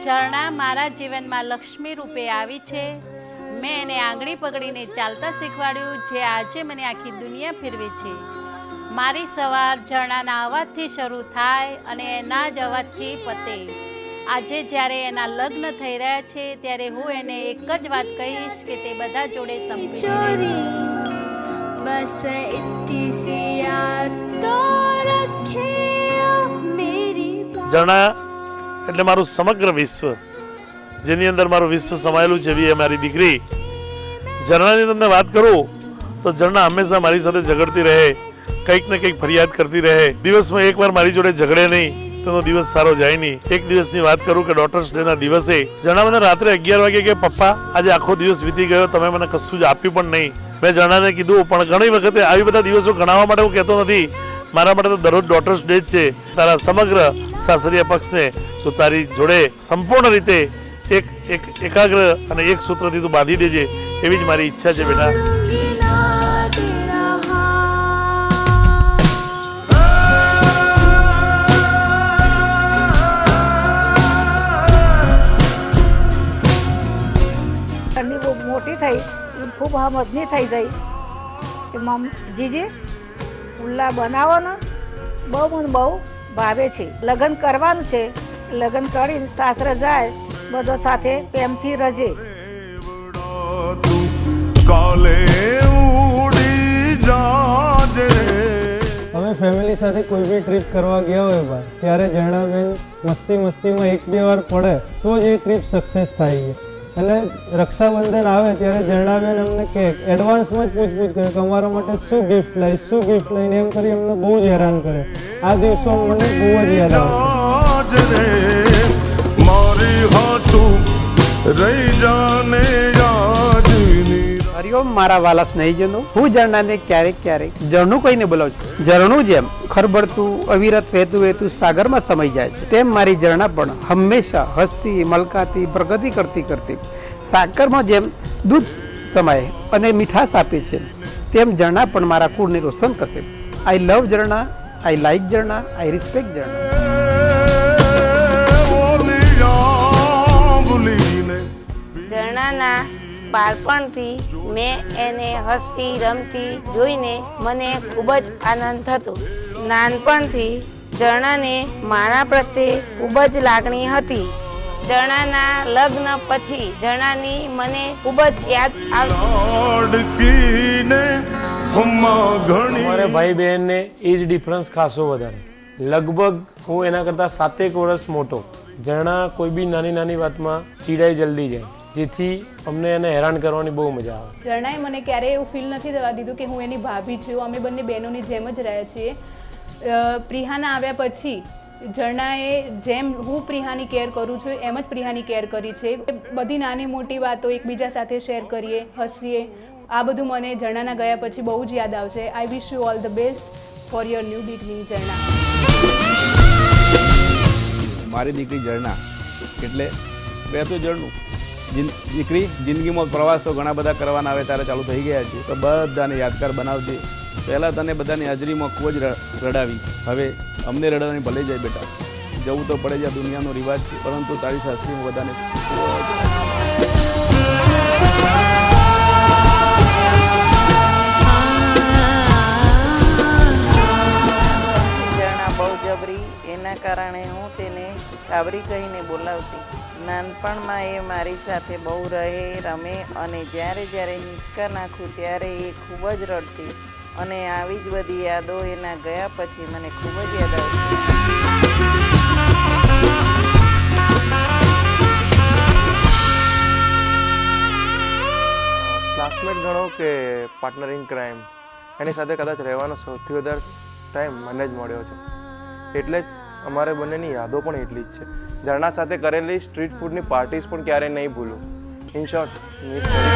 ઝરણા મારા જીવનમાં લક્ષ્મી રૂપે આવી છે. મેં એને આંગળી પકડીને ચાલતા શીખવાડ્યું, જે આજે મને આખી દુનિયા ફેરવે છે. મારી સવાર ઝરણાના અવાજથી શરૂ થાય અને એના જ અવાજથી પતે. આજે જ્યારે એના લગ્ન થઈ રહ્યા છે ત્યારે હું એને એક જ વાત કહીશ કે તે બધા જોડે સંપીને बस इतनी सी याद तो रखे मेरी ઝરણા એટલે મારું સમગ્ર વિશ્વ, જેની અંદર મારું વિશ્વ સમાયેલું છે એવી મારી દીકરી. ઝરણાની તમને વાત કરું તો ઝરણા હંમેશા મારી સાથે ઝઘડતી રહે, કંઈક ને કંઈક ફરિયાદ કરતી રહે. દિવસમાં એકવાર મારી જોડે ઝઘડે નહીં તો દિવસ સારો જાય નહીં. એક દિવસની વાત કરું કે ડોટર્સ ડેના દિવસે ઝરણા મને રાત્રે 11 વાગે કે પપ્પા આજે આખો દિવસ વીતી ગયો, તમે મને કશું જ આપ્યું પણ નહીં. મેં ઝરણાને કીધું પણ ઘણી વખતે આવી બધા દિવસો ગણાવવા માટે હું કહેતો નથી, મારા માટે તો દરરોજ ડોટર્સ ડે જ છે. તારા સમગ્ર સાસરિયા પક્ષને તું તારી જોડે સંપૂર્ણ રીતે એકાગ્ર અને એક સૂત્રથી તું બાંધી દેજે, એવી જ મારી ઈચ્છા છે બેટા. બહુ મોટી થઈ ખૂબ સમજની થઈ ગઈ કે જીજી ઉલ્લા બનાવો ને બહુ મને બહુ ભાવે છે. લગ્ન કરવાનું છે, લગ્ન કરીને સાસરે જાય બધો સાથે પ્રેમથી રજે. અમે ફેમિલી સાથે કોઈ બી ટ્રીપ કરવા ગયા હોય બહાર ત્યારે ઝરણાબેન મસ્તીમાં 1-2 વાર પડે તો જ એ ટ્રીપ સક્સેસ થાય છે. અને રક્ષાબંધન આવે ત્યારે ઝરણાબેન અમને કે એડવાન્સમાં જ પૂછપૂછ કરે કે અમારા માટે શું ગિફ્ટ લઈને એમ કરી અમને બહુ જ હેરાન કરે. આ દિવસો મને બહુ જ યાદ આવે. હરિઓમ મારા વાલા સ્નેહીજનો, હું ઝરણાને ક્યારેક ઝરણું કહીને બોલાવું છું. ઝરણું જેમ ખરબડતું અવિરત વહેતું સાગરમાં સમાઈ જાય છે, તેમ મારી ઝરણા પણ હંમેશા હસતી મલકાતી પ્રગતિ કરતી સાગરમાં જેમ દૂધ સમાય અને મીઠાશ આપે છે, તેમ ઝરણા પણ મારા કુળને રોશન કરશે. આઈ લવ ઝરણા, I like Zarna, I respect ઝરણા. ઝરણાના બાળપણથી મેં એને હસતી રમતી જોઈને મને ખૂબ જ આનંદ થતો. નાનપણથી ઝરણાને મારા પ્રત્યે ખૂબ જ લાગણી હતી. ઝરણાના લગ્ન પછી ઝરણાની મને ખૂબ જ યાદ આવી. અમારે ભાઈ બહેનને એજ ડિફરન્સ ખાસો વધારે, લગભગ હું એના કરતાં 7 વર્ષ મોટો. ઝરણા કોઈ બી નાની વાતમાં ચીડાઈ જલ્દી જાય, જેથી અમને એને હેરાન કરવાની બહુ મજા આવે. ઝરણાએ મને ક્યારેય એવું ફીલ નથી થવા દીધું કે હું એની ભાભી છું. અમે બંને બહેનોની જેમ જ રહ્યા છીએ. પ્રિહાના આવ્યા પછી ઝરણાએ જેમ હું પ્રિહાની કેર કરું છું એમ જ પ્રિહાની કેર કરી છે. બધી નાની મોટી વાતો એકબીજા સાથે શેર કરીએ, હસીએ. આ બધું મને ઝરણાના ગયા પછી બહુ જ યાદ આવશે. I wish you all the best for your new beginning Jharna. મારી દીકરી ઝરણા એટલે બે તો ઝરણું. દીકરી જિંદગીમાં પ્રવાસ તો ઘણા બધા કરવાના આવે ત્યારે ચાલુ થઈ ગયા છે, તો બધાને યાદગાર બનાવજે. પહેલાં તને બધાની હાજરીમાં ખૂબ જ રડાવી, હવે અમને રડવાની ભલે જાય બેટા, જવું તો પડે છે, આ દુનિયાનો રિવાજ છે, પરંતુ તારી શાસ્ત્રીમાં બધાને ઝરણા બહુ જબરી, એના કારણે હું તેને કાબરી કહીને બોલાવતી. નાનપણમાં એ મારી સાથે બહુ રહે, રમે અને જ્યારે હિંચકા નાખું ત્યારે એ ખૂબ જ રડતી. અને આવી જ બધી યાદો એના ગયા પછી મને ખૂબ જ યાદ આવતી. ક્લાસમેટ ગણો કે પાર્ટનર ઇન ક્રાઇમ, એની સાથે કદાચ રહેવાનો સૌથી વધારે ટાઈમ મને જ મળ્યો છે. એટલે જ અમારે બંનેની યાદો પણ એટલી જ છે. ઝરણા સાથે કરેલી સ્ટ્રીટ ફૂડની પાર્ટીઝ પણ ક્યારેય નહીં ભૂલું. ઇન શોર્ટ મિસ કરી